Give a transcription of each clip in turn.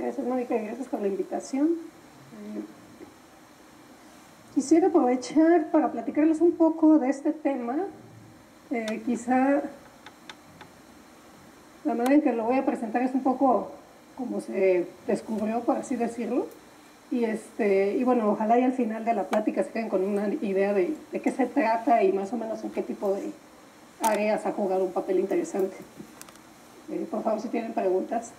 Gracias, Mónica, y gracias por la invitación. Quisiera aprovechar para platicarles un poco de este tema. Quizá la manera en que lo voy a presentar es un poco como se descubrió, por así decirlo. Y bueno, ojalá y al final de la plática se queden con una idea de qué se trata y más o menos en qué tipo de áreas ha jugado un papel interesante. Por favor, si tienen preguntas.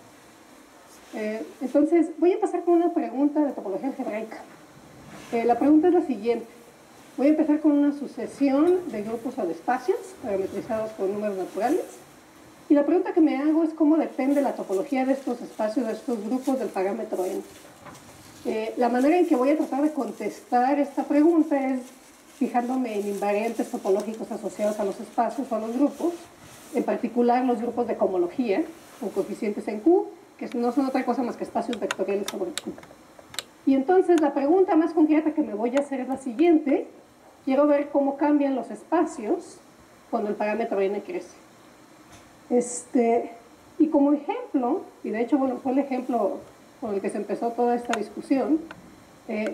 Entonces, voy a empezar con una pregunta de topología algebraica. La pregunta es la siguiente. Voy a empezar con una sucesión de grupos o de espacios parametrizados por números naturales. Y la pregunta que me hago es cómo depende la topología de estos espacios, de estos grupos del parámetro n. La manera en que voy a tratar de contestar esta pregunta es fijándome en invariantes topológicos asociados a los espacios o a los grupos, en particular los grupos de cohomología, con coeficientes en Q, que no son otra cosa más que espacios vectoriales sobre Q. Y entonces la pregunta más concreta que me voy a hacer es la siguiente. Quiero ver cómo cambian los espacios cuando el parámetro n crece. Y como ejemplo, y de hecho bueno, fue el ejemplo con el que se empezó toda esta discusión,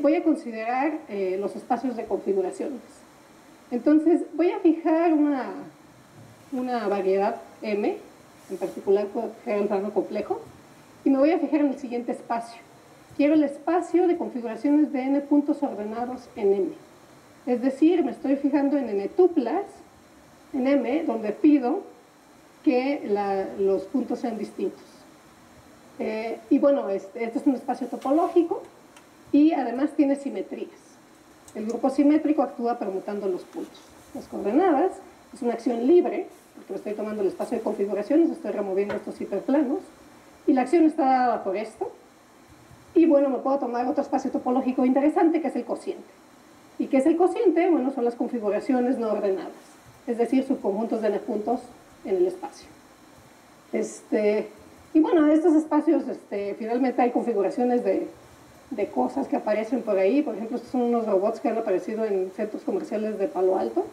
voy a considerar los espacios de configuraciones. Entonces voy a fijar una variedad m, en particular puedo fijar el plano complejo, y me voy a fijar en el siguiente espacio. Quiero el espacio de configuraciones de n puntos ordenados en m. Es decir, me estoy fijando en n tuplas, en m, donde pido que los puntos sean distintos. Y bueno, este es un espacio topológico y además tiene simetrías. El grupo simétrico actúa permutando los puntos. Las coordenadas es una acción libre, porque estoy tomando el espacio de configuraciones, estoy removiendo estos hiperplanos, y la acción está dada por esto. Y bueno, me puedo tomar otro espacio topológico interesante que es el cociente. ¿Y qué es el cociente? Bueno, son las configuraciones no ordenadas, es decir, subconjuntos de n puntos en el espacio. Y bueno, estos espacios, finalmente hay configuraciones de cosas que aparecen por ahí. Por ejemplo, estos son unos robots que han aparecido en centros comerciales de Palo Alto.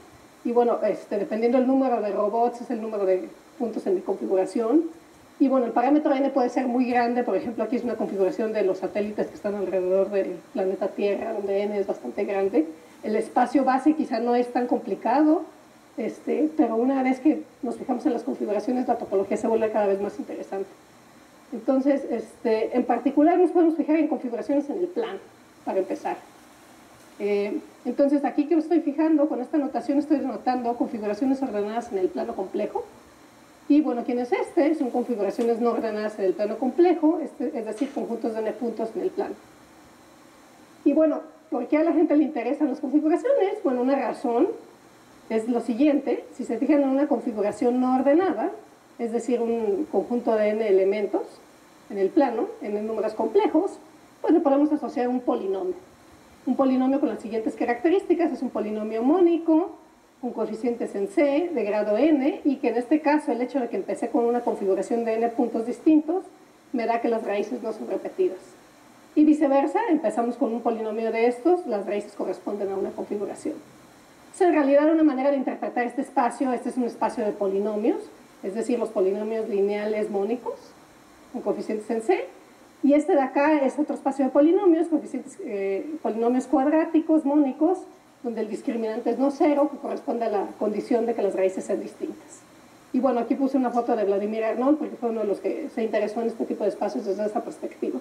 Y bueno, dependiendo del número de robots, es el número de puntos en mi configuración. Y bueno, el parámetro n puede ser muy grande. Por ejemplo, aquí es una configuración de los satélites que están alrededor del planeta Tierra, donde n es bastante grande. El espacio base quizá no es tan complicado, pero una vez que nos fijamos en las configuraciones, la topología se vuelve cada vez más interesante. Entonces, en particular nos podemos fijar en configuraciones en el plano, para empezar. Entonces, aquí que me estoy fijando, con esta notación estoy denotando configuraciones ordenadas en el plano complejo. Y bueno, ¿quién es este? Son configuraciones no ordenadas en el plano complejo, es decir, conjuntos de n puntos en el plano. Y bueno, ¿por qué a la gente le interesan las configuraciones? Bueno, una razón es lo siguiente. Si se fijan en una configuración no ordenada, es decir, un conjunto de n elementos en el plano, en números complejos, pues le podemos asociar un polinomio. Un polinomio con las siguientes características: es un polinomio mónico, con coeficientes en C de grado n, y que en este caso el hecho de que empecé con una configuración de n puntos distintos me da que las raíces no son repetidas. Y viceversa, empezamos con un polinomio de estos, las raíces corresponden a una configuración. En realidad, una manera de interpretar este espacio, este es un espacio de polinomios, es decir, los polinomios lineales mónicos, con coeficientes en C, y este de acá es otro espacio de polinomios, polinomios cuadráticos mónicos, donde el discriminante es no cero, que corresponde a la condición de que las raíces sean distintas. Y bueno, aquí puse una foto de Vladimir Arnold, porque fue uno de los que se interesó en este tipo de espacios desde esa perspectiva.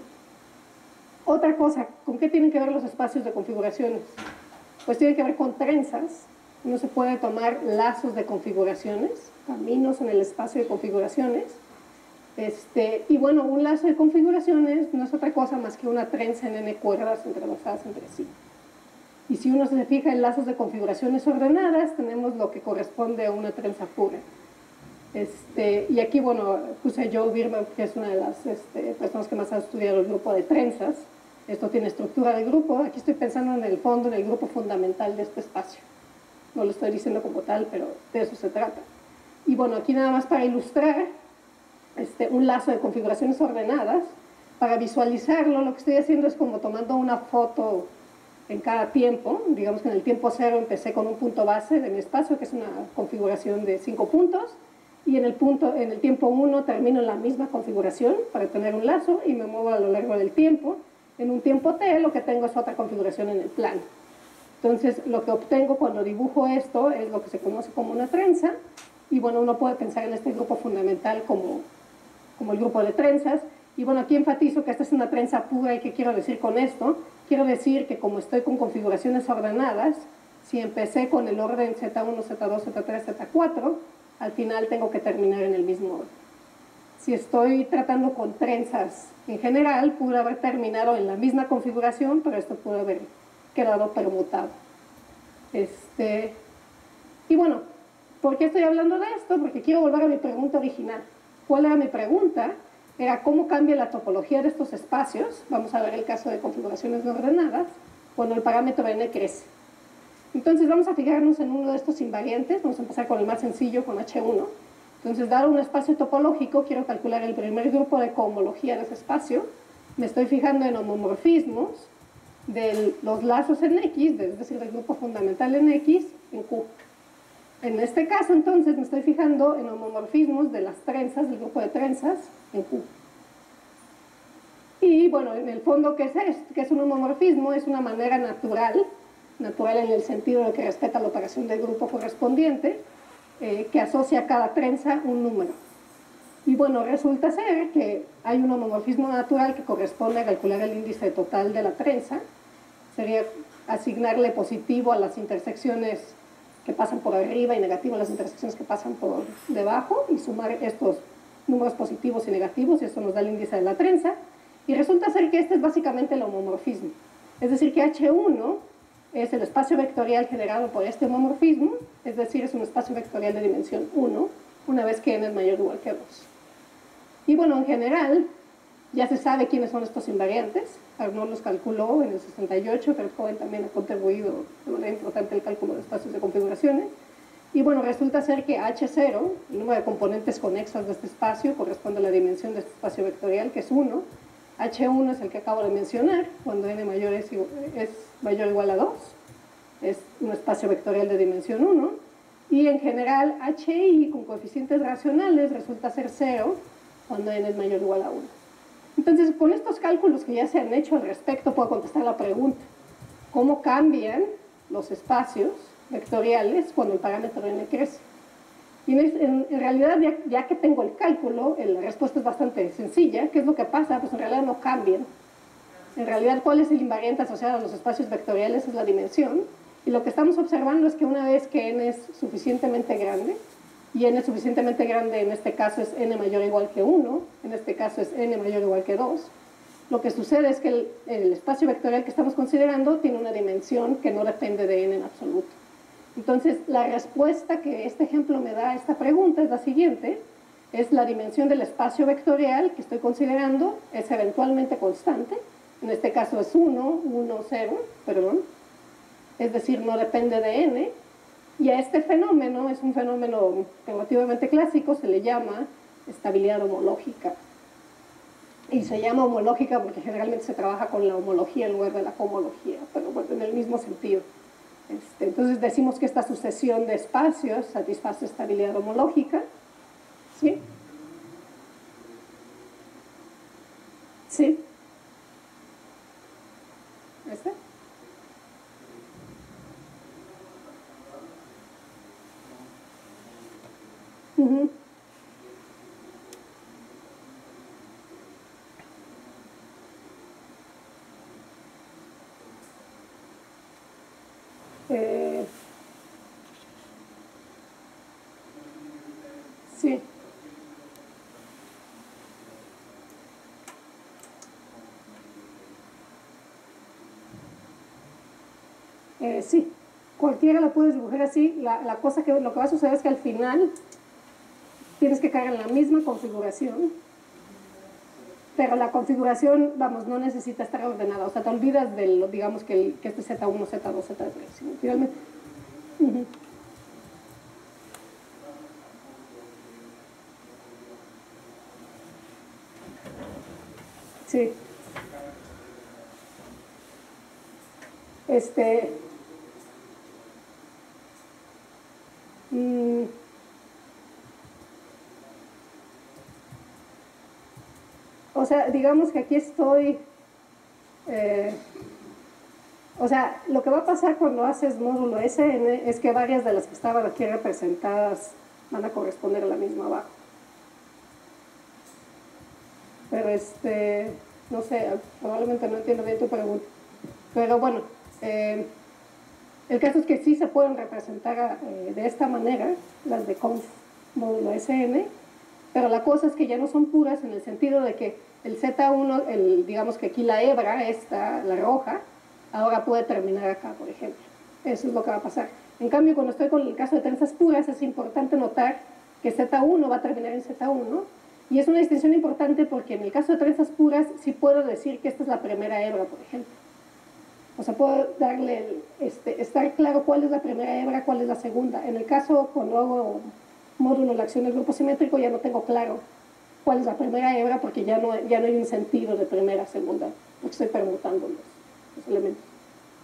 Otra cosa, ¿con qué tienen que ver los espacios de configuraciones? Pues tienen que ver con trenzas. Uno se puede tomar lazos de configuraciones, caminos en el espacio de configuraciones. Y bueno, un lazo de configuraciones no es otra cosa más que una trenza en n cuerdas entrelazadas entre sí. Y si uno se fija en lazos de configuraciones ordenadas, tenemos lo que corresponde a una trenza pura. Y aquí, bueno, puse a Joe Birman, que es una de las personas que más ha estudiado el grupo de trenzas. Esto tiene estructura de grupo. Aquí estoy pensando en el fondo, en el grupo fundamental de este espacio. No lo estoy diciendo como tal, pero de eso se trata. Y bueno, aquí nada más para ilustrar un lazo de configuraciones ordenadas. Para visualizarlo, lo que estoy haciendo es como tomando una foto en cada tiempo. Digamos que en el tiempo cero empecé con un punto base de mi espacio, que es una configuración de 5 puntos, y en el tiempo 1 termino en la misma configuración para tener un lazo y me muevo a lo largo del tiempo. En un tiempo t lo que tengo es otra configuración en el plano. Entonces lo que obtengo cuando dibujo esto es lo que se conoce como una trenza, y bueno, uno puede pensar en este grupo fundamental como el grupo de trenzas. Y bueno, aquí enfatizo que esta es una trenza pura. ¿Y qué quiero decir con esto? Quiero decir que como estoy con configuraciones ordenadas, si empecé con el orden Z1, Z2, Z3, Z4, al final tengo que terminar en el mismo orden. Si estoy tratando con trenzas en general, pude haber terminado en la misma configuración, pero esto pudo haber quedado permutado. Y bueno, ¿por qué estoy hablando de esto? Porque quiero volver a mi pregunta original. ¿Cuál era mi pregunta? Era cómo cambia la topología de estos espacios. Vamos a ver el caso de configuraciones no ordenadas cuando el parámetro n crece. Entonces vamos a fijarnos en uno de estos invariantes. Vamos a empezar con el más sencillo, con H1. Entonces, dado un espacio topológico, quiero calcular el primer grupo de cohomología de ese espacio. Me estoy fijando en homomorfismos de los lazos en X, es decir, del grupo fundamental en X, en Q. En este caso, entonces, me estoy fijando en homomorfismos de las trenzas, del grupo de trenzas, en Q. Y, bueno, en el fondo, ¿qué es esto? ¿Qué es un homomorfismo? Es una manera natural en el sentido de que respeta la operación del grupo correspondiente, que asocia a cada trenza un número. Y, bueno, resulta ser que hay un homomorfismo natural que corresponde a calcular el índice total de la trenza. Sería asignarle positivo a las intersecciones que pasan por arriba y negativo a las intersecciones que pasan por debajo, y sumar estos números positivos y negativos, y esto nos da el índice de la trenza. Y resulta ser que este es básicamente el homomorfismo. Es decir, que H1 es el espacio vectorial generado por este homomorfismo, es decir, es un espacio vectorial de dimensión 1, una vez que n es mayor o igual que 2. Y bueno, en general, ya se sabe quiénes son estos invariantes. Arnaud los calculó en el 68, pero Cohen también ha contribuido de manera importante al cálculo de espacios de configuraciones. Y bueno, resulta ser que H0, el número de componentes conexos de este espacio, corresponde a la dimensión de este espacio vectorial, que es 1. H1 es el que acabo de mencionar, cuando n mayor es mayor o igual a 2. Es un espacio vectorial de dimensión 1. Y en general, HI con coeficientes racionales resulta ser 0 cuando n es mayor o igual a 1. Entonces, con estos cálculos que ya se han hecho al respecto, puedo contestar la pregunta: ¿cómo cambian los espacios vectoriales cuando el parámetro n crece? Y en realidad, ya que tengo el cálculo, la respuesta es bastante sencilla. ¿Qué es lo que pasa? Pues en realidad no cambian. En realidad, ¿cuál es el invariante asociado a los espacios vectoriales? Es la dimensión. Y lo que estamos observando es que una vez que n es suficientemente grande, y n es suficientemente grande en este caso es n mayor o igual que 1, en este caso es n mayor o igual que 2, lo que sucede es que el espacio vectorial que estamos considerando tiene una dimensión que no depende de n en absoluto. Entonces, la respuesta que este ejemplo me da a esta pregunta es la siguiente: es la dimensión del espacio vectorial que estoy considerando, es eventualmente constante, en este caso es 1, 1, 0, perdón, es decir, no depende de n, y a este fenómeno, es un fenómeno relativamente clásico, se le llama estabilidad homológica. Y se llama homológica porque generalmente se trabaja con la homología en lugar de la cohomología, pero bueno, en el mismo sentido. Entonces decimos que esta sucesión de espacios satisface estabilidad homológica. ¿Sí? ¿Sí? ¿Este? Uh-huh. Sí. Sí, cualquiera la puedes dibujar así. La cosa que lo que va a suceder es que al final tienes que caer en la misma configuración, pero la configuración, vamos, no necesita estar ordenada. O sea, te olvidas de digamos que este Z1, Z2, Z3. Finalmente. Uh-huh. Sí. sea, digamos que aquí estoy, o sea, lo que va a pasar cuando haces módulo SN es que varias de las que estaban aquí representadas van a corresponder a la misma abajo. Pero no sé, probablemente no entiendo bien tu pregunta. Pero bueno, el caso es que sí se pueden representar de esta manera, las de conf módulo SN, pero la cosa es que ya no son puras en el sentido de que el Z1, digamos que aquí la hebra, esta, la roja, ahora puede terminar acá, por ejemplo. Eso es lo que va a pasar. En cambio, cuando estoy con el caso de trenzas puras, es importante notar que Z1 va a terminar en Z1, y es una distinción importante porque en el caso de trenzas puras sí puedo decir que esta es la primera hebra, por ejemplo. O sea, puedo darle, estar claro cuál es la primera hebra, cuál es la segunda. En el caso, cuando hago módulo de la acción del grupo simétrico, ya no tengo claro cuál es la primera hebra porque ya no hay un sentido de primera, segunda, porque estoy permutando los elementos.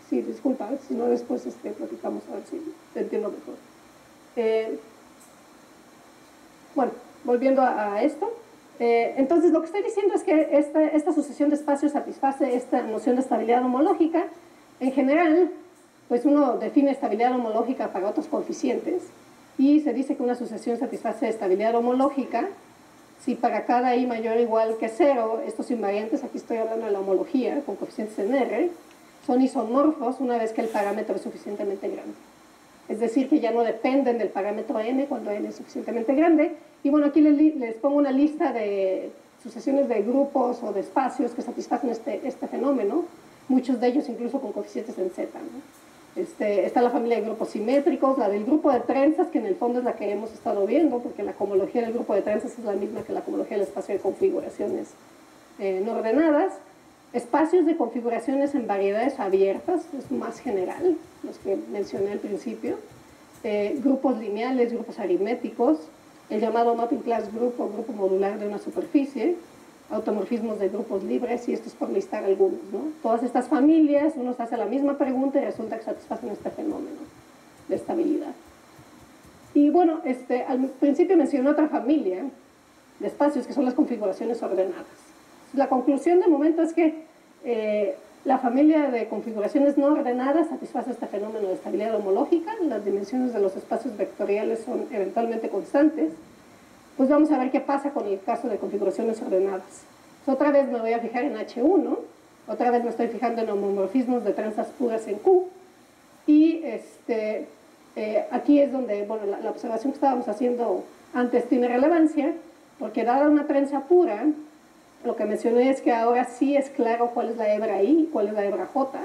Sí, disculpa, si no después platicamos a ver si te entiendo mejor. Bueno, volviendo a esto. Entonces, lo que estoy diciendo es que esta sucesión de espacios satisface esta noción de estabilidad homológica. En general, pues uno define estabilidad homológica para otros coeficientes y se dice que una sucesión satisface estabilidad homológica si para cada i mayor o igual que 0, estos invariantes, aquí estoy hablando de la homología, con coeficientes en R, son isomorfos una vez que el parámetro es suficientemente grande. Es decir, que ya no dependen del parámetro n cuando n es suficientemente grande. Y bueno, aquí les pongo una lista de sucesiones de grupos o de espacios que satisfacen este fenómeno, muchos de ellos incluso con coeficientes en z, ¿no? Está la familia de grupos simétricos, la del grupo de trenzas, que en el fondo es la que hemos estado viendo, porque la cohomología del grupo de trenzas es la misma que la cohomología del espacio de configuraciones no ordenadas. Espacios de configuraciones en variedades abiertas, es más general, los que mencioné al principio. Grupos lineales, grupos aritméticos, el llamado mapping class group o grupo modular de una superficie, automorfismos de grupos libres, y esto es por listar algunos, ¿no? Todas estas familias, uno se hace la misma pregunta y resulta que satisfacen este fenómeno de estabilidad. Y bueno, al principio mencioné otra familia de espacios que son las configuraciones ordenadas. La conclusión de momento es que la familia de configuraciones no ordenadas satisface este fenómeno de estabilidad homológica, las dimensiones de los espacios vectoriales son eventualmente constantes. Pues vamos a ver qué pasa con el caso de configuraciones ordenadas. Otra vez me voy a fijar en H1, otra vez me estoy fijando en homomorfismos de trenzas puras en Q, y aquí es donde, bueno, la observación que estábamos haciendo antes tiene relevancia, porque dada una trenza pura, lo que mencioné es que ahora sí es claro cuál es la hebra I y cuál es la hebra J.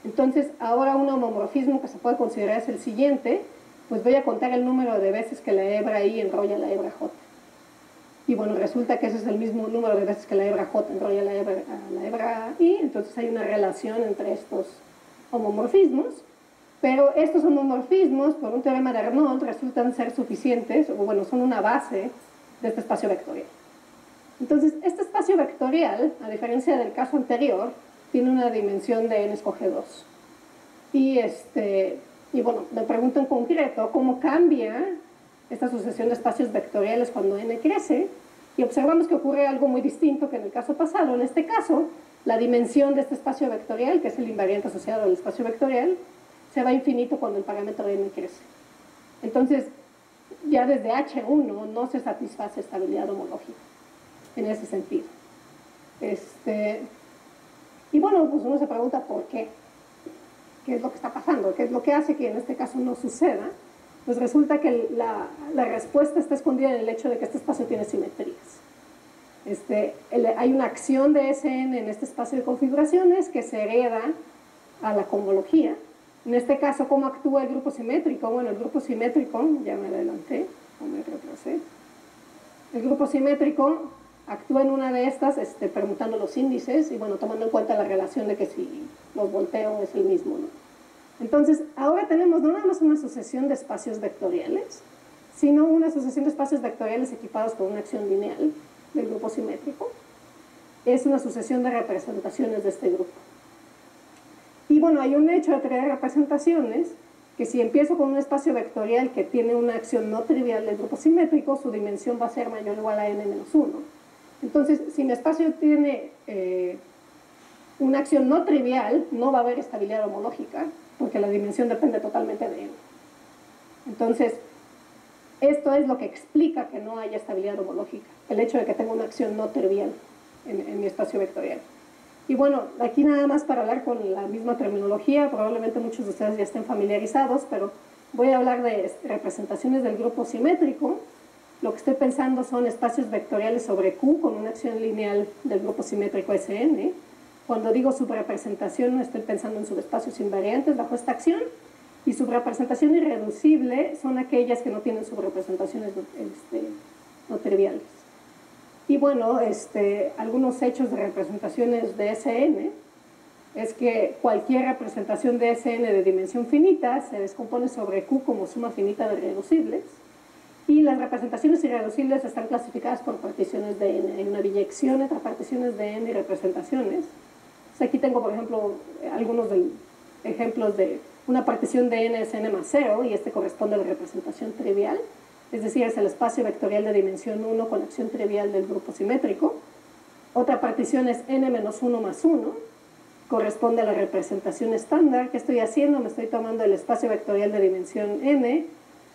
Entonces, ahora un homomorfismo que se puede considerar es el siguiente, pues voy a contar el número de veces que la hebra I enrolla la hebra J. Y bueno, resulta que ese es el mismo número de veces que la hebra J enrolla la hebra I, entonces hay una relación entre estos homomorfismos, pero estos homomorfismos, por un teorema de Arnold, resultan ser suficientes, o bueno, son una base de este espacio vectorial. Entonces, este espacio vectorial, a diferencia del caso anterior, tiene una dimensión de n escoge 2. Y bueno, me pregunto en concreto cómo cambia esta sucesión de espacios vectoriales cuando n crece, y observamos que ocurre algo muy distinto que en el caso pasado. En este caso, la dimensión de este espacio vectorial, que es el invariante asociado al espacio vectorial, se va a infinito cuando el parámetro n crece. Entonces, ya desde H1 no se satisface estabilidad homológica en ese sentido. Y bueno, pues uno se pregunta por qué. ¿Qué es lo que está pasando? ¿Qué es lo que hace que en este caso no suceda? Pues resulta que la respuesta está escondida en el hecho de que este espacio tiene simetrías. Hay una acción de Sn en este espacio de configuraciones que se hereda a la cohomología. En este caso, ¿cómo actúa el grupo simétrico? Bueno, el grupo simétrico, ya me adelanté, o me retrasé. El grupo simétrico actúa en una de estas, permutando los índices y bueno, tomando en cuenta la relación de que si los volteo es el mismo, ¿no? Entonces, ahora tenemos no nada más una sucesión de espacios vectoriales, sino una sucesión de espacios vectoriales equipados con una acción lineal del grupo simétrico. Es una sucesión de representaciones de este grupo. Y bueno, hay un hecho de teoría de representaciones, que si empiezo con un espacio vectorial que tiene una acción no trivial del grupo simétrico, su dimensión va a ser mayor o igual a n-1. Entonces, si mi espacio tiene una acción no trivial, no va a haber estabilidad homológica, porque la dimensión depende totalmente de n. Entonces, esto es lo que explica que no haya estabilidad homológica, el hecho de que tenga una acción no trivial en mi espacio vectorial. Y bueno, aquí nada más para hablar con la misma terminología, probablemente muchos de ustedes ya estén familiarizados, pero voy a hablar de representaciones del grupo simétrico. Lo que estoy pensando son espacios vectoriales sobre Q con una acción lineal del grupo simétrico Sn. Cuando digo subrepresentación no estoy pensando en subespacios invariantes bajo esta acción, y subrepresentación irreducible son aquellas que no tienen subrepresentaciones no triviales. Y bueno, algunos hechos de representaciones de Sn es que cualquier representación de Sn de dimensión finita se descompone sobre Q como suma finita de reducibles, y las representaciones irreducibles están clasificadas por particiones de n. Hay una biyección entre particiones de n y representaciones. Entonces aquí tengo, por ejemplo, algunos ejemplos de una partición de n es n más 0, y corresponde a la representación trivial, es decir, es el espacio vectorial de dimensión 1 con acción trivial del grupo simétrico. Otra partición es n menos 1 más 1, corresponde a la representación estándar. ¿Qué estoy haciendo? Me estoy tomando el espacio vectorial de dimensión n,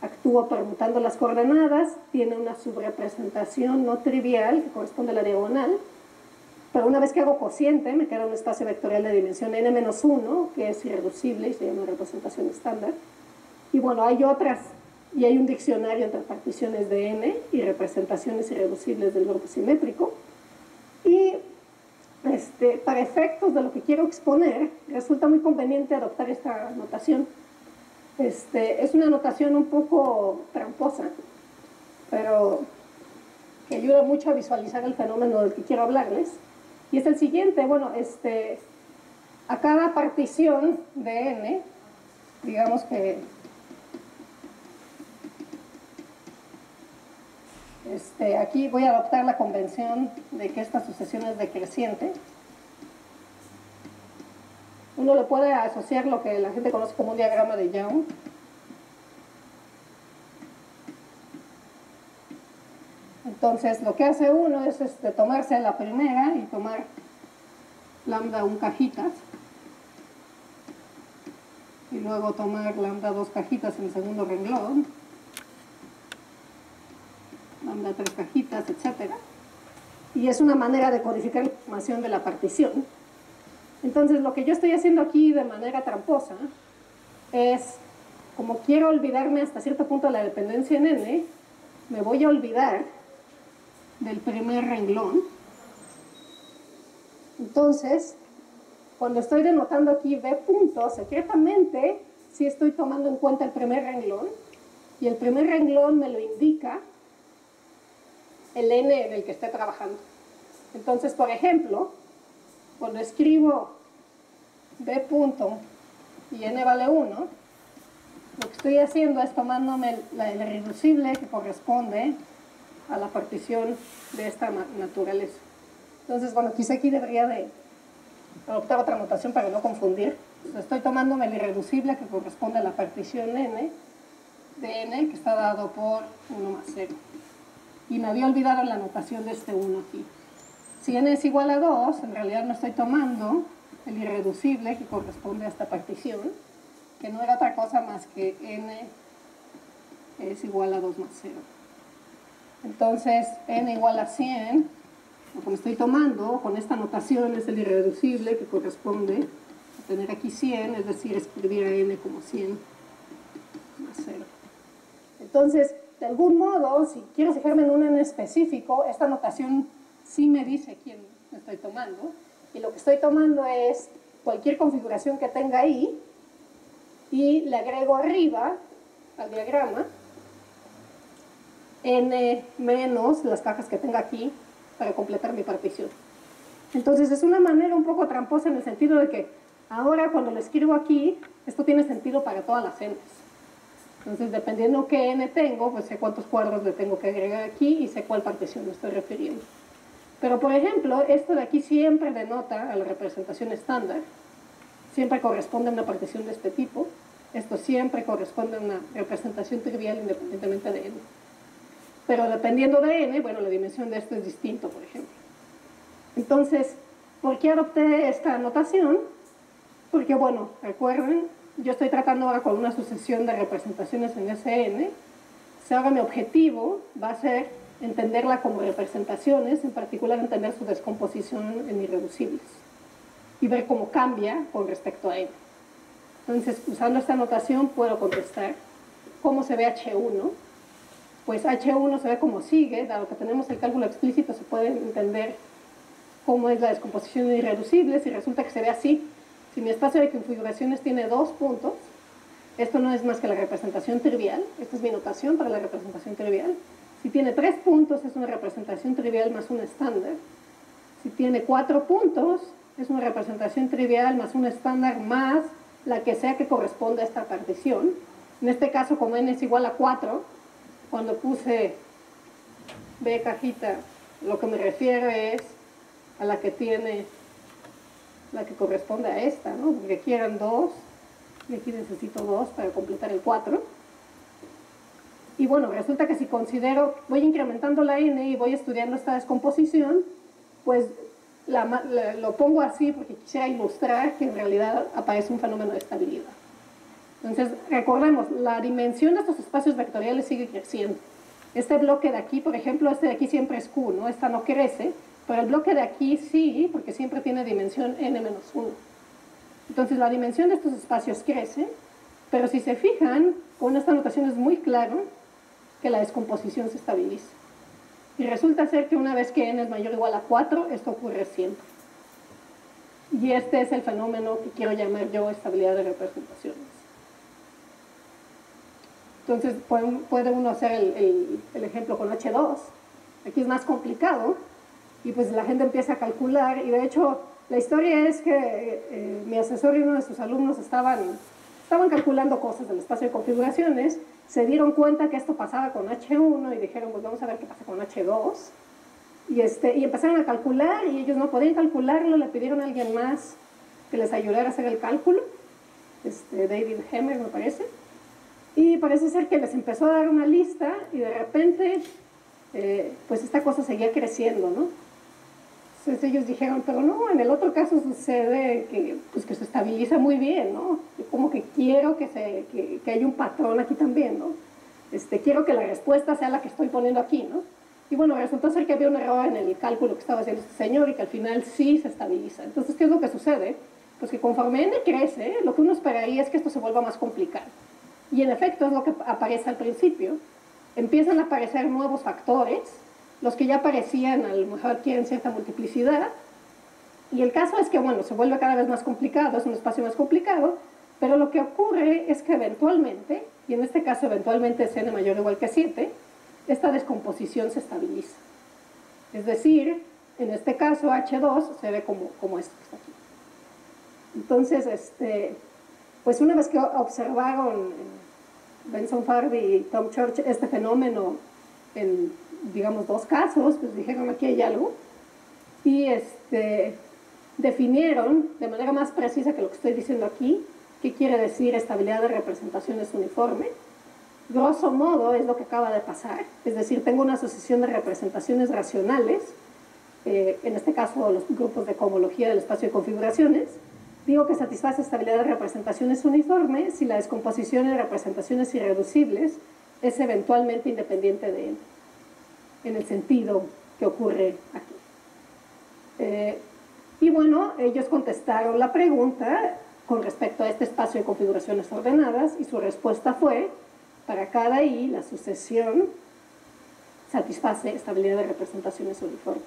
actúo permutando las coordenadas, tiene una subrepresentación no trivial que corresponde a la diagonal, pero una vez que hago cociente me queda un espacio vectorial de dimensión n menos 1 que es irreducible y se llama representación estándar. Y bueno, hay otras, y hay un diccionario entre particiones de n y representaciones irreducibles del grupo simétrico. Y para efectos de lo que quiero exponer resulta muy conveniente adoptar esta notación. Es una notación un poco tramposa, pero que ayuda mucho a visualizar el fenómeno del que quiero hablarles. Y es el siguiente. Bueno, a cada partición de n, digamos que aquí voy a adoptar la convención de que esta sucesión es decreciente. Uno le puede asociar lo que la gente conoce como un diagrama de Young. Entonces, lo que hace uno es tomarse la primera y tomar lambda 1 cajitas, y luego tomar lambda 2 cajitas en el segundo renglón, lambda 3 cajitas, etc. Y es una manera de codificar la información de la partición. Entonces, lo que yo estoy haciendo aquí de manera tramposa es, como quiero olvidarme hasta cierto punto de la dependencia en n, me voy a olvidar del primer renglón. Entonces, cuando estoy denotando aquí b puntos, secretamente sí estoy tomando en cuenta el primer renglón, y el primer renglón me lo indica el n en el que esté trabajando. Entonces, por ejemplo, cuando escribo b punto y n vale 1, lo que estoy haciendo es tomándome el irreducible que corresponde a la partición de esta naturaleza. Entonces, bueno, quizá aquí debería de adoptar otra notación para no confundir. Entonces, estoy tomándome el irreducible que corresponde a la partición n de n, que está dado por 1 más 0. Y me había olvidado la notación de este 1 aquí. Si n es igual a 2, en realidad no estoy tomando el irreducible que corresponde a esta partición, que no era otra cosa más que n es igual a 2 más 0. Entonces, n igual a 100, lo que me estoy tomando con esta notación es el irreducible que corresponde a tener aquí 100, es decir, escribir a n como 100 más 0. Entonces, de algún modo, si quiero fijarme en un n específico, esta notación sí me dice quién me estoy tomando, y lo que estoy tomando es cualquier configuración que tenga ahí, y le agrego arriba al diagrama n menos las cajas que tenga aquí para completar mi partición. Entonces es una manera un poco tramposa en el sentido de que ahora cuando lo escribo aquí, esto tiene sentido para todas las n's. Entonces, dependiendo qué n tengo, pues sé cuántos cuadros le tengo que agregar aquí y sé cuál partición me estoy refiriendo. Pero, por ejemplo, esto de aquí siempre denota a la representación estándar, siempre corresponde a una partición de este tipo, esto siempre corresponde a una representación trivial independientemente de n. Pero dependiendo de n, bueno, la dimensión de esto es distinto, por ejemplo. Entonces, ¿por qué adopté esta notación? Porque, bueno, recuerden, yo estoy tratando ahora con una sucesión de representaciones en SN. Ahora mi objetivo va a ser entenderla como representaciones, en particular entender su descomposición en irreducibles y ver cómo cambia con respecto a N. Entonces, usando esta notación puedo contestar cómo se ve H1. Pues H1 se ve como sigue, dado que tenemos el cálculo explícito, se puede entender cómo es la descomposición en irreducibles y resulta que se ve así. Si mi espacio de configuraciones tiene 2 puntos, esto no es más que la representación trivial, esta es mi notación para la representación trivial. Si tiene 3 puntos es una representación trivial más un estándar. Si tiene 4 puntos es una representación trivial más un estándar más la que sea que corresponda a esta partición. En este caso, como n es igual a 4, cuando puse B cajita, lo que me refiero es a la que tiene, la que corresponde a esta, ¿no? Porque aquí eran 2, y aquí necesito 2 para completar el 4. Y bueno, resulta que si considero, voy incrementando la n y voy estudiando esta descomposición, pues lo pongo así porque quisiera ilustrar que en realidad aparece un fenómeno de estabilidad. Entonces, recordemos, la dimensión de estos espacios vectoriales sigue creciendo. Este bloque de aquí, por ejemplo, este de aquí siempre es Q, ¿no? Esta no crece, pero el bloque de aquí sí, porque siempre tiene dimensión n-1. Entonces, la dimensión de estos espacios crece, pero si se fijan, con esta notación es muy claro que la descomposición se estabiliza. Y resulta ser que una vez que n es mayor o igual a 4, esto ocurre siempre. Y este es el fenómeno que quiero llamar yo estabilidad de representaciones. Entonces puede uno hacer el ejemplo con H2. Aquí es más complicado y pues la gente empieza a calcular y de hecho la historia es que mi asesor y uno de sus alumnos estaban calculando cosas del espacio de configuraciones, se dieron cuenta que esto pasaba con H1 y dijeron pues vamos a ver qué pasa con H2 y empezaron a calcular y ellos no podían calcularlo, le pidieron a alguien más que les ayudara a hacer el cálculo, David Hemmer me parece. Y parece ser que les empezó a dar una lista y de repente, pues esta cosa seguía creciendo, ¿no? Entonces ellos dijeron, pero no, en el otro caso sucede que, pues que se estabiliza muy bien, ¿no? Yo como que quiero que haya un patrón aquí también, ¿no? Quiero que la respuesta sea la que estoy poniendo aquí, ¿no? Y bueno, resultó ser que había un error en el cálculo que estaba haciendo este señor y que al final sí se estabiliza. Entonces, ¿qué es lo que sucede? Pues que conforme n crece, lo que uno esperaría es que esto se vuelva más complicado. Y en efecto es lo que aparece al principio. Empiezan a aparecer nuevos factores, los que ya aparecían a lo mejor adquieren cierta multiplicidad, y el caso es que, bueno, se vuelve cada vez más complicado, es un espacio más complicado, pero lo que ocurre es que eventualmente, y en este caso eventualmente es n mayor o igual que 7, esta descomposición se estabiliza. Es decir, en este caso H2 se ve como esto que está aquí. Entonces, pues una vez que observaron Benson Farby y Tom Church este fenómeno en, digamos, 2 casos, pues dijeron aquí hay algo y definieron de manera más precisa que lo que estoy diciendo aquí qué quiere decir estabilidad de representaciones uniforme. Grosso modo es lo que acaba de pasar, es decir, tengo una asociación de representaciones racionales, en este caso los grupos de cohomología del espacio de configuraciones. Digo que satisface estabilidad de representaciones uniforme si la descomposición de representaciones irreducibles es eventualmente independiente de n, en el sentido que ocurre aquí. Y bueno, ellos contestaron la pregunta con respecto a este espacio de configuraciones ordenadas y su respuesta fue, para cada i, la sucesión satisface estabilidad de representaciones uniforme.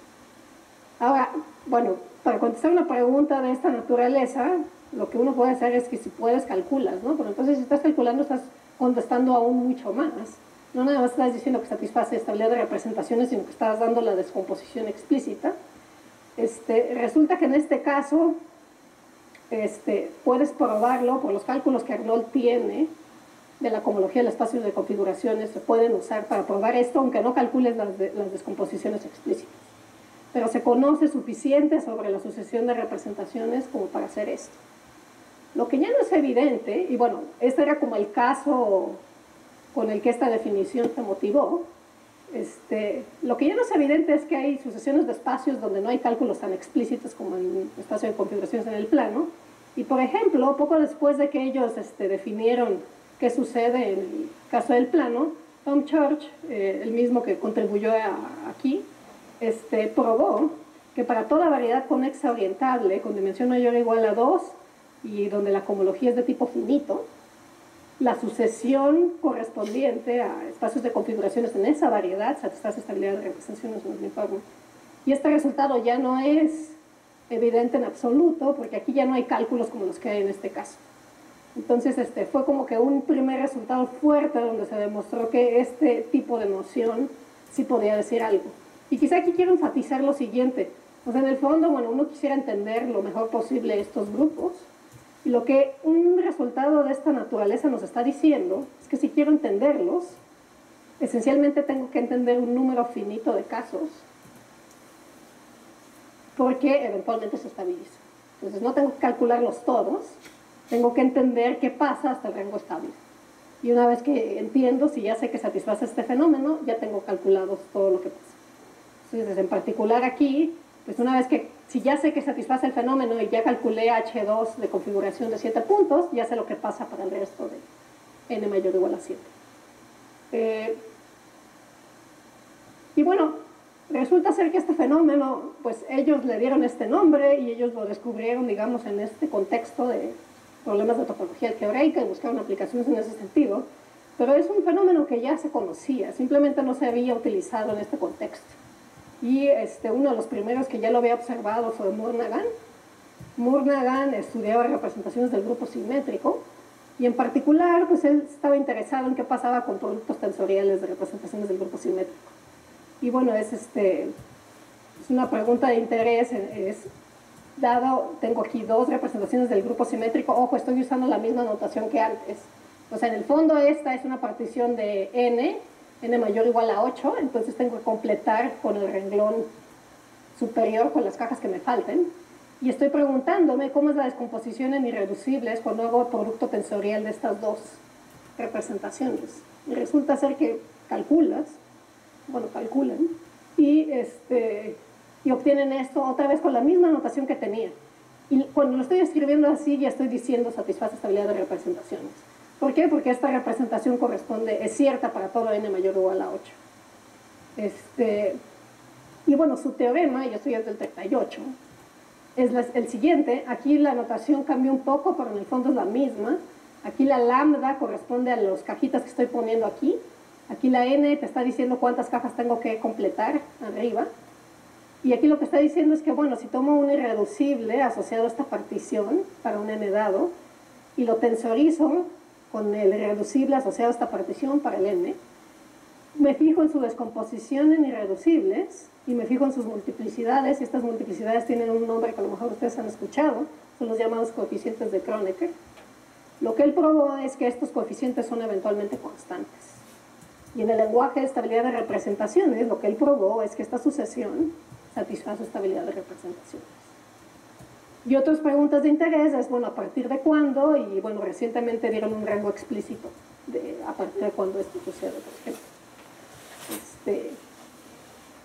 Ahora, bueno, para contestar una pregunta de esta naturaleza, lo que uno puede hacer es que si puedes calculas, ¿no? Pero entonces si estás calculando estás contestando aún mucho más. No nada más estás diciendo que satisface estabilidad de representaciones, sino que estás dando la descomposición explícita. Resulta que en este caso puedes probarlo por los cálculos que Arnold tiene de la cohomología del espacio de configuraciones, se pueden usar para probar esto, aunque no calcules las descomposiciones explícitas. Pero se conoce suficiente sobre la sucesión de representaciones como para hacer esto. Lo que ya no es evidente, y bueno, este era como el caso con el que esta definición se motivó, Lo que ya no es evidente es que hay sucesiones de espacios donde no hay cálculos tan explícitos como en el espacio de configuraciones en el plano. Y por ejemplo, poco después de que ellos definieron qué sucede en el caso del plano, Tom Church, el mismo que contribuyó aquí, probó que para toda variedad conexa orientable con dimensión mayor o igual a 2 y donde la cohomología es de tipo finito, la sucesión correspondiente a espacios de configuraciones en esa variedad satisface estabilidad de representaciones en el uniforme. Y este resultado ya no es evidente en absoluto, porque aquí ya no hay cálculos como los que hay en este caso. Entonces fue como que un primer resultado fuerte donde se demostró que este tipo de noción sí podía decir algo. Y quizá aquí quiero enfatizar lo siguiente. O sea, en el fondo, bueno, uno quisiera entender lo mejor posible estos grupos, y lo que un resultado de esta naturaleza nos está diciendo es que si quiero entenderlos, esencialmente tengo que entender un número finito de casos, porque eventualmente se estabiliza. Entonces no tengo que calcularlos todos, tengo que entender qué pasa hasta el rango estable. Y una vez que entiendo, si ya sé que satisface este fenómeno, ya tengo calculados todo lo que pasa. Entonces, en particular aquí, pues una vez que, si ya sé que satisface el fenómeno y ya calculé H2 de configuración de 7 puntos, ya sé lo que pasa para el resto de n mayor o igual a 7. Y bueno, resulta ser que este fenómeno, pues ellos le dieron este nombre y ellos lo descubrieron, digamos, en este contexto de problemas de topología algebraica y buscaron aplicaciones en ese sentido, pero es un fenómeno que ya se conocía, simplemente no se había utilizado en este contexto. Y uno de los primeros que ya lo había observado fue Murnaghan. Murnaghan estudiaba representaciones del grupo simétrico y en particular pues él estaba interesado en qué pasaba con productos tensoriales de representaciones del grupo simétrico. Y bueno, es una pregunta de interés, tengo aquí dos representaciones del grupo simétrico, ojo, estoy usando la misma notación que antes. O sea, en el fondo esta es una partición de n mayor o igual a 8, entonces tengo que completar con el renglón superior con las cajas que me falten. Y estoy preguntándome cómo es la descomposición en irreducibles cuando hago producto tensorial de estas dos representaciones. Y resulta ser que calculan, y obtienen esto otra vez con la misma notación que tenía. Y cuando lo estoy escribiendo así, ya estoy diciendo satisface estabilidad de representaciones. ¿Por qué? Porque esta representación es cierta para todo n mayor o igual a 8. Y bueno, su teorema, y esto ya es del 38, es el siguiente. Aquí la notación cambia un poco, pero en el fondo es la misma. Aquí la lambda corresponde a las cajitas que estoy poniendo aquí. Aquí la n te está diciendo cuántas cajas tengo que completar arriba. Y aquí lo que está diciendo es que, bueno, si tomo un irreducible asociado a esta partición para un n dado, y lo tensorizo con el irreducible asociado a esta partición para el n, me fijo en su descomposición en irreducibles y me fijo en sus multiplicidades, y estas multiplicidades tienen un nombre que a lo mejor ustedes han escuchado, son los llamados coeficientes de Kronecker. Lo que él probó es que estos coeficientes son eventualmente constantes. Y en el lenguaje de estabilidad de representaciones, lo que él probó es que esta sucesión satisface estabilidad de representaciones. Y otras preguntas de interés es, bueno, ¿a partir de cuándo? Y bueno, recientemente dieron un rango explícito a partir de cuándo esto sucede, por ejemplo.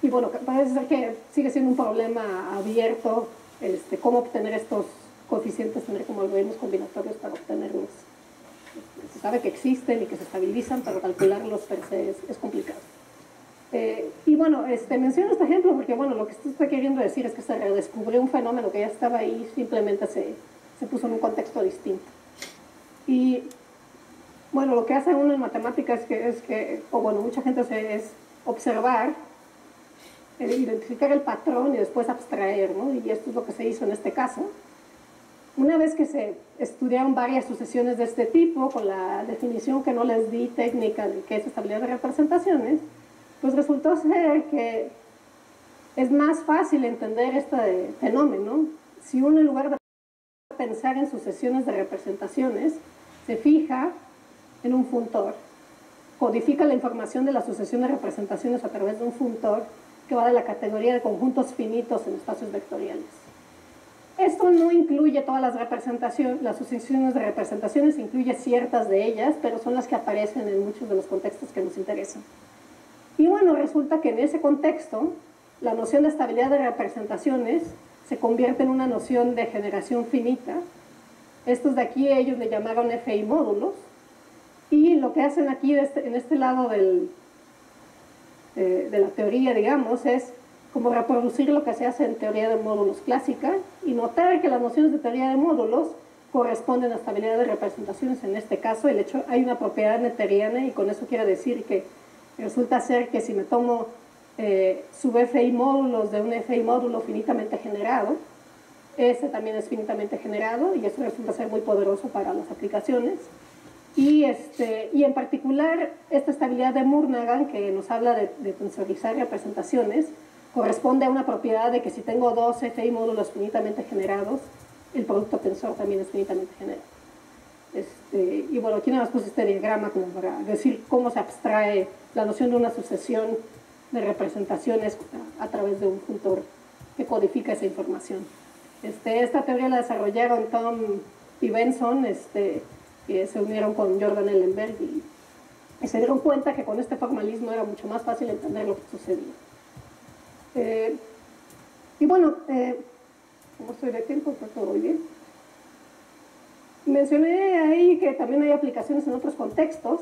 Y bueno, parece ser que sigue siendo un problema abierto cómo obtener estos coeficientes, tener como algoritmos combinatorios para obtenerlos. Se sabe que existen y que se estabilizan, pero calcularlos per se es complicado. Y bueno, menciono este ejemplo porque, bueno, lo que estoy queriendo decir es que se redescubrió un fenómeno que ya estaba ahí, simplemente se puso en un contexto distinto. Y, bueno, lo que hace uno en matemáticas mucha gente es observar, identificar el patrón y después abstraer, ¿no? Y esto es lo que se hizo en este caso. Una vez que se estudiaron varias sucesiones de este tipo, con la definición que no les di técnica de qué es estabilidad de representaciones, pues resultó ser que es más fácil entender este fenómeno si uno, en lugar de pensar en sucesiones de representaciones, se fija en un funtor, codifica la información de la sucesión de representaciones a través de un funtor que va de la categoría de conjuntos finitos en espacios vectoriales. Esto no incluye todas las sucesiones de representaciones, incluye ciertas de ellas, pero son las que aparecen en muchos de los contextos que nos interesan. Y bueno, resulta que en ese contexto, la noción de estabilidad de representaciones se convierte en una noción de generación finita. Estos de aquí ellos le llamaron FI módulos, y lo que hacen aquí en este lado de la teoría, digamos, es como reproducir lo que se hace en teoría de módulos clásica y notar que las nociones de teoría de módulos corresponden a estabilidad de representaciones. En este caso, el hecho, hay una propiedad netteriana, y con eso quiere decir que resulta ser que si me tomo sub-FI módulos de un FI módulo finitamente generado, ese también es finitamente generado, y eso resulta ser muy poderoso para las aplicaciones. Y en particular, esta estabilidad de Murnaghan, que nos habla de tensorizar representaciones, corresponde a una propiedad de que si tengo dos FI módulos finitamente generados, el producto tensor también es finitamente generado. Y bueno, aquí nada más puse este diagrama como para decir cómo se abstrae la noción de una sucesión de representaciones a través de un funtor que codifica esa información. Esta teoría la desarrollaron Tom y Benson, que se unieron con Jordan Ellenberg, y se dieron cuenta que con este formalismo era mucho más fácil entender lo que sucedía. Y bueno, como estoy de tiempo, está todo muy bien. Mencioné ahí que también hay aplicaciones en otros contextos.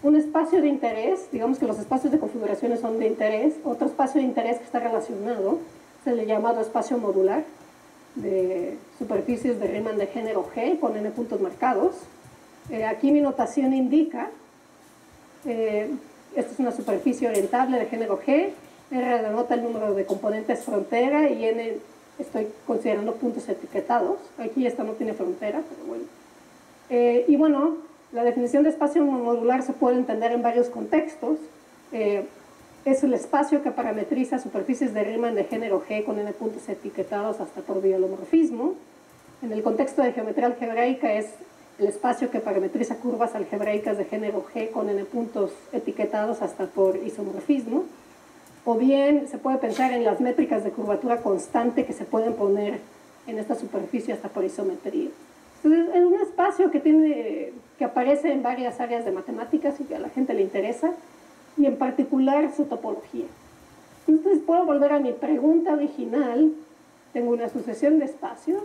Un espacio de interés, digamos que los espacios de configuraciones son de interés. Otro espacio de interés que está relacionado es el llamado espacio modular de superficies de Riemann de género G con n puntos marcados. Aquí mi notación indica, esta es una superficie orientable de género G, R denota el número de componentes frontera y N estoy considerando puntos etiquetados. Aquí esta no tiene frontera, pero bueno. Y bueno, la definición de espacio modular se puede entender en varios contextos. Es el espacio que parametriza superficies de Riemann de género G con n puntos etiquetados hasta por biolomorfismo. En el contexto de geometría algebraica es el espacio que parametriza curvas algebraicas de género G con n puntos etiquetados hasta por isomorfismo. O bien se puede pensar en las métricas de curvatura constante que se pueden poner en esta superficie hasta por isometría. Entonces, es un espacio que aparece en varias áreas de matemáticas y que a la gente le interesa, y en particular su topología. Entonces puedo volver a mi pregunta original. Tengo una sucesión de espacios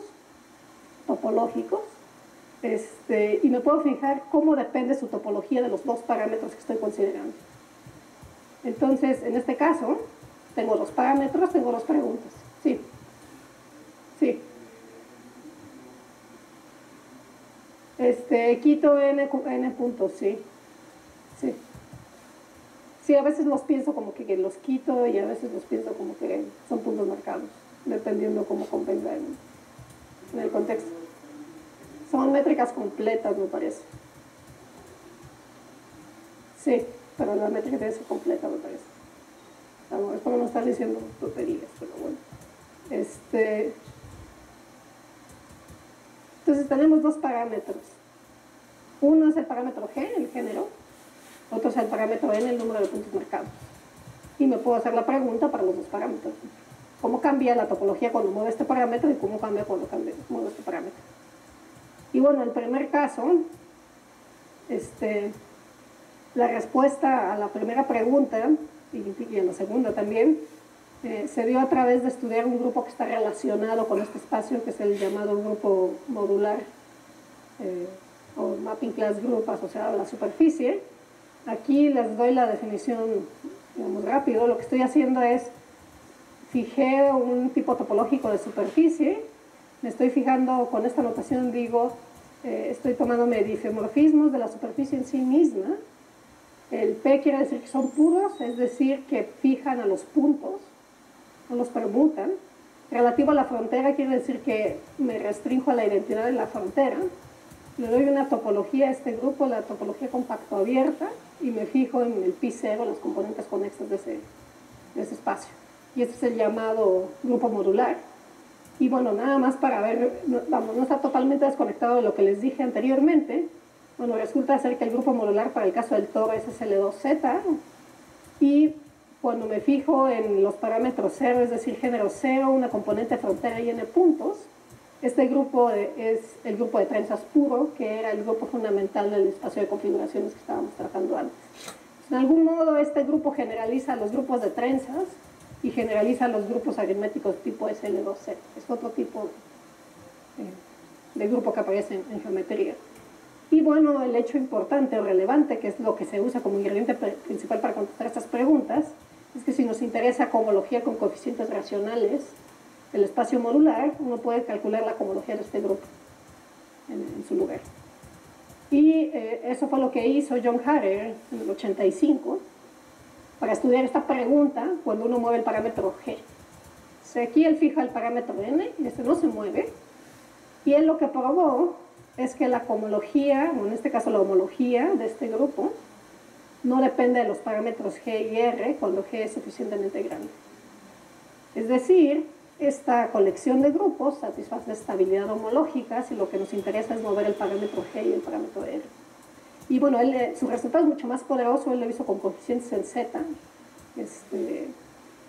topológicos, y me puedo fijar cómo depende su topología de los dos parámetros que estoy considerando. Entonces, en este caso, tengo los parámetros, tengo dos preguntas. Sí. Sí. Quito n puntos, sí. Sí. Sí, a veces los pienso como que los quito, y a veces los pienso como que son puntos marcados, dependiendo cómo compensa en el contexto. Son métricas completas, me parece. Sí, pero la métrica debe ser completa, me parece. Bueno, es para no estar diciendo tonterías, pero bueno. Entonces tenemos dos parámetros. Uno es el parámetro G, el género. Otro es el parámetro N, el número de puntos marcados. Y me puedo hacer la pregunta para los dos parámetros. ¿Cómo cambia la topología cuando muevo este parámetro y cómo cambia cuando muevo este parámetro? Y bueno, en el primer caso, la respuesta a la primera pregunta, y a la segunda también, se dio a través de estudiar un grupo que está relacionado con este espacio, que es el llamado grupo modular, o mapping class group asociado a la superficie. Aquí les doy la definición, digamos, rápido. Lo que estoy haciendo es, fijé un tipo topológico de superficie, me estoy fijando con esta notación, digo, estoy tomándome difeomorfismos de la superficie en sí misma. El P quiere decir que son puros, es decir, que fijan a los puntos, no los permutan. Relativo a la frontera quiere decir que me restrinjo a la identidad de la frontera. Le doy una topología a este grupo, la topología compacto abierta, y me fijo en el pi0, las componentes conexas de ese espacio. Y este es el llamado grupo modular. Y bueno, nada más para ver, vamos, no está totalmente desconectado de lo que les dije anteriormente. Bueno, resulta ser que el grupo modular para el caso del toro es SL2Z, y cuando me fijo en los parámetros 0, es decir, género 0, una componente frontera y n puntos, este grupo es el grupo de trenzas puro, que era el grupo fundamental del espacio de configuraciones que estábamos tratando antes. En algún modo este grupo generaliza los grupos de trenzas y generaliza los grupos aritméticos tipo SL2C. Es otro tipo de grupo que aparece en geometría. Y bueno, el hecho importante o relevante, que es lo que se usa como ingrediente principal para contestar estas preguntas, es que si nos interesa cohomología con coeficientes racionales del espacio modular, uno puede calcular la cohomología de este grupo en su lugar. Y eso fue lo que hizo John Harrer en el 85 para estudiar esta pregunta cuando uno mueve el parámetro G. O sea, aquí él fija el parámetro N y este no se mueve, y él lo que probó es que la cohomología, o en este caso la homología de este grupo, no depende de los parámetros G y R cuando G es suficientemente grande. Es decir, esta colección de grupos satisface estabilidad homológica si lo que nos interesa es mover el parámetro G y el parámetro R. Y bueno, su resultado es mucho más poderoso, él lo hizo con coeficientes en Z,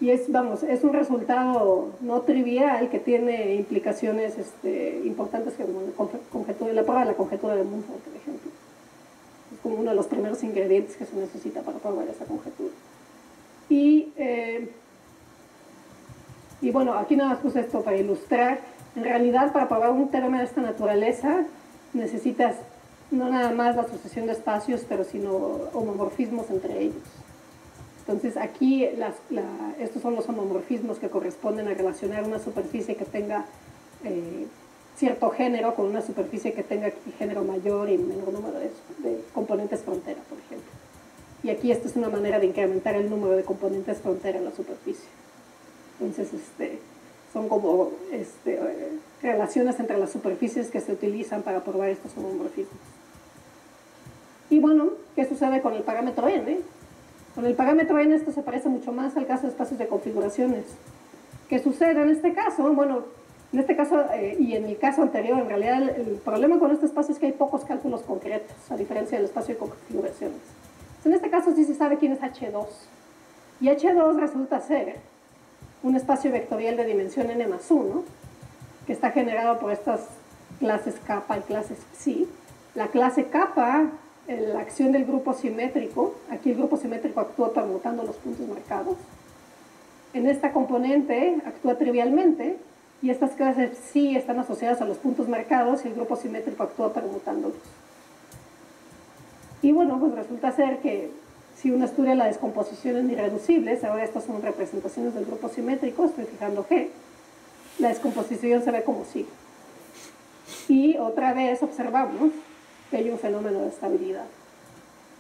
y es un resultado no trivial que tiene implicaciones importantes como la prueba de la conjetura de Mumford, por ejemplo. Es como uno de los primeros ingredientes que se necesita para probar esa conjetura. Y bueno, aquí nada más puse esto para ilustrar. En realidad, para probar un teorema de esta naturaleza, necesitas no nada más la asociación de espacios, pero sino homomorfismos entre ellos. Entonces aquí estos son los homomorfismos que corresponden a relacionar una superficie que tenga cierto género con una superficie que tenga género mayor y menor número de componentes frontera, por ejemplo. Y aquí esta es una manera de incrementar el número de componentes frontera en la superficie. Entonces son como relaciones entre las superficies que se utilizan para probar estos homomorfismos. Y bueno, ¿qué sucede con el parámetro n? Con el parámetro n esto se parece mucho más al caso de espacios de configuraciones. ¿Qué sucede en este caso? Bueno, en este caso y en el caso anterior, en realidad el problema con este espacio es que hay pocos cálculos concretos, a diferencia del espacio de configuraciones. En este caso sí se sabe quién es H2. Y H2 resulta ser un espacio vectorial de dimensión n más 1, que está generado por estas clases kappa y clases psi. La clase kappa, la acción del grupo simétrico, aquí el grupo simétrico actúa permutando los puntos marcados. En esta componente actúa trivialmente, y estas clases psi están asociadas a los puntos marcados y el grupo simétrico actúa permutándolos. Y bueno, pues resulta ser que si uno estudia la descomposición en irreducibles, ahora estas son representaciones del grupo simétrico, estoy fijando G, la descomposición se ve como sigue. Y otra vez observamos que hay un fenómeno de estabilidad.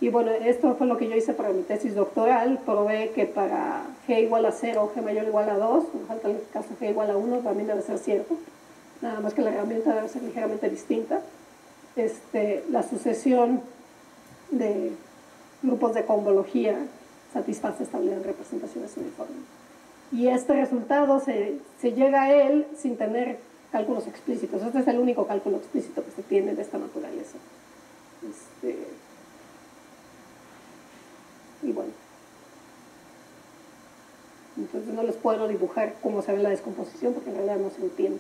Y bueno, esto fue lo que yo hice para mi tesis doctoral. Probé que para G igual a 0, G mayor o igual a 2, me falta el caso G igual a 1, también debe ser cierto, nada más que la herramienta debe ser ligeramente distinta. La sucesión de grupos de cohomología satisface estabilidad en representaciones uniformes. Y este resultado se llega a él sin tener cálculos explícitos. Este es el único cálculo explícito que se tiene de esta naturaleza. Y bueno, entonces no les puedo dibujar cómo se ve la descomposición porque en realidad no se entiende.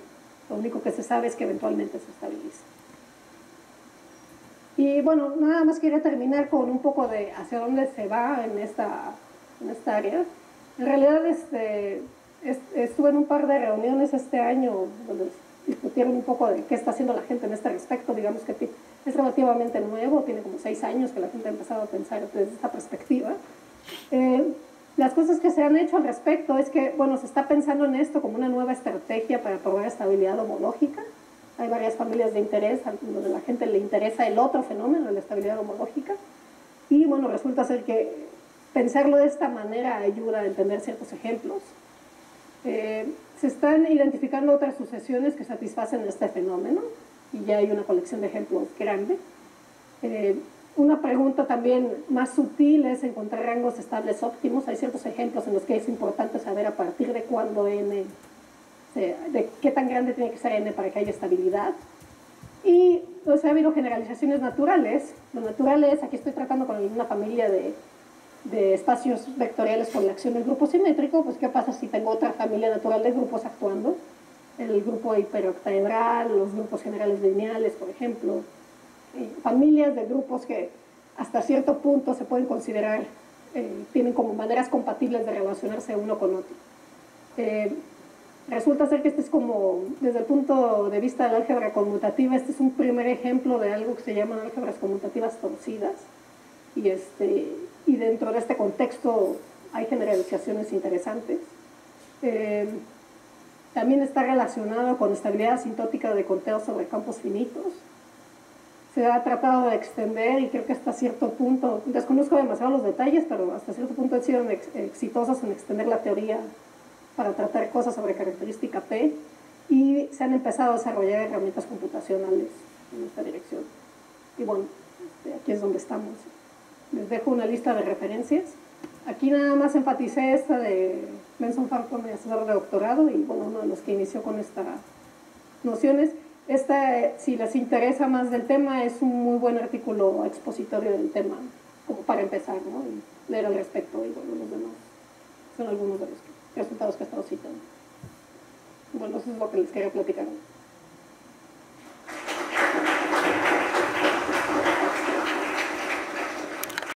Lo único que se sabe es que eventualmente se estabiliza. Y bueno, nada más quería terminar con un poco de hacia dónde se va en esta área. En realidad estuve en un par de reuniones este año donde discutieron un poco de qué está haciendo la gente en este respecto. Digamos que es relativamente nuevo, tiene como 6 años que la gente ha empezado a pensar desde esta perspectiva. Las cosas que se han hecho al respecto es que, bueno, se está pensando en esto como una nueva estrategia para probar estabilidad homológica. Hay varias familias de interés donde a la gente le interesa el otro fenómeno, la estabilidad homológica. Y bueno, resulta ser que pensarlo de esta manera ayuda a entender ciertos ejemplos. Se están identificando otras sucesiones que satisfacen este fenómeno y ya hay una colección de ejemplos grande. Una pregunta también más sutil es encontrar rangos estables óptimos. Hay ciertos ejemplos en los que es importante saber a partir de cuándo n, de qué tan grande tiene que ser n para que haya estabilidad. Y pues, ha habido generalizaciones naturales. Lo natural es, aquí estoy tratando con una familia de espacios vectoriales por la acción del grupo simétrico. Pues qué pasa si tengo otra familia natural de grupos actuando, el grupo hiperoctaedral, los grupos generales lineales, por ejemplo, familias de grupos que hasta cierto punto se pueden considerar tienen como maneras compatibles de relacionarse uno con otro. Resulta ser que este es como, desde el punto de vista de la álgebra conmutativa, este es un primer ejemplo de algo que se llaman álgebras conmutativas torcidas, y dentro de este contexto hay generalizaciones interesantes. También está relacionado con estabilidad asintótica de conteo sobre campos finitos. Se ha tratado de extender, y creo que hasta cierto punto, desconozco demasiado los detalles, pero hasta cierto punto han sido exitosos en extender la teoría para tratar cosas sobre característica P, y se han empezado a desarrollar herramientas computacionales en esta dirección. Y bueno, aquí es donde estamos. Les dejo una lista de referencias. Aquí nada más enfaticé esta de Benson Falcon, mi asesor de doctorado, y bueno, uno de los que inició con estas nociones. Esta, si les interesa más del tema, es un muy buen artículo expositorio del tema, como para empezar, ¿no? Y leer al respecto, y bueno, los demás son algunos de los resultados que he estado citando. Bueno, eso es lo que les quería platicar.